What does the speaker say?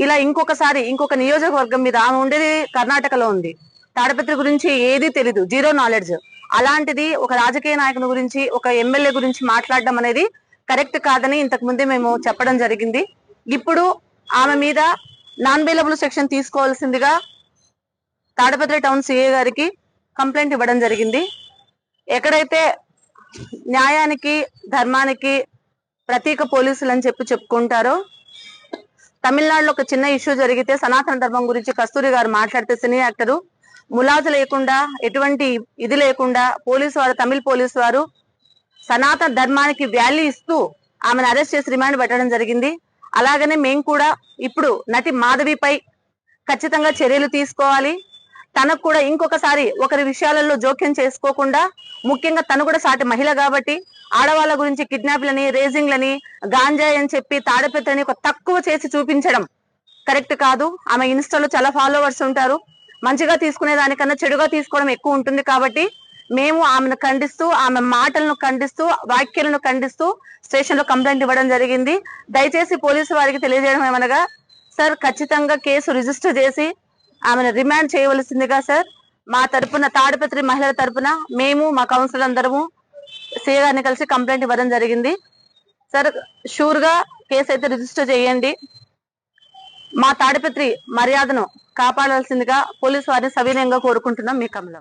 ఇలా ఇంకొక నియోజకవర్గం మీద ఆమె ఉండేది కర్ణాటకలో ఉంది. తాడిపత్రి గురించి ఏది తెలీదు, జీరో నాలెడ్జ్. అలాంటిది ఒక రాజకీయ నాయకుని గురించి, ఒక ఎమ్మెల్యే గురించి మాట్లాడడం అనేది కరెక్ట్ కాదని ఇంతకు ముందే మేము చెప్పడం జరిగింది. ఇప్పుడు ఆమె మీద నాన్ బెయిలబుల్ సెక్షన్ తీసుకోవాల్సిందిగా తాడిపత్రి టౌన్ సిఏ గారికి కంప్లైంట్ ఇవ్వడం జరిగింది. ఎక్కడైతే న్యాయానికి ధర్మానికి ప్రతీక పోలీసులు అని చెప్పుకుంటారో, తమిళనాడులో ఒక చిన్న ఇష్యూ జరిగితే సనాతన ధర్మం గురించి కస్తూరి గారు మాట్లాడితే సినీ యాక్టరు ములాజు లేకుండా, ఎటువంటి ఇది లేకుండా తమిళ పోలీసు వారు సనాతన ధర్మానికి వాల్యూ ఇస్తూ ఆమెను అరెస్ట్ చేసి రిమాండ్ పెట్టడం జరిగింది. అలాగనే మేము కూడా ఇప్పుడు నటి మాధవిపై ఖచ్చితంగా చర్యలు తీసుకోవాలి. తనకు కూడా ఇంకొకసారి ఒకరి విషయాలలో జోక్యం చేసుకోకుండా, ముఖ్యంగా తను కూడా సాటి మహిళ కాబట్టి ఆడవాళ్ళ గురించి కిడ్నాప్లని, రేజింగ్లని, గాంజాయి అని చెప్పి తాడిపత్రిని ఒక తక్కువ చేసి చూపించడం కరెక్ట్ కాదు. ఆమె ఇన్స్టాలో చాలా ఫాలోవర్స్ ఉంటారు. మంచిగా తీసుకునే దానికన్నా చెడుగా తీసుకోవడం ఎక్కువ ఉంటుంది. కాబట్టి మేము ఆమెను ఖండిస్తూ, ఆమె మాటలను ఖండిస్తూ, వ్యాఖ్యలను ఖండిస్తూ స్టేషన్ లో కంప్లైంట్ ఇవ్వడం జరిగింది. దయచేసి పోలీసు వారికి తెలియజేయడం ఏమనగా, సార్ ఖచ్చితంగా కేసు రిజిస్టర్ చేసి ఆమెను రిమాండ్ చేయవలసిందిగా సార్ మా తరపున, తాడిపత్రి మహిళల తరపున మేము, మా కౌన్సిలర్ అందరము సీఏ గారిని కలిసి కంప్లైంట్ ఇవ్వడం జరిగింది. సార్ షూర్ గా కేసు అయితే రిజిస్టర్ చేయండి. మా తాడిపత్రి మర్యాదను కాపాడాల్సిందిగా పోలీసు వారిని సవినయంగా కోరుకుంటున్నాం. మీ కమలం.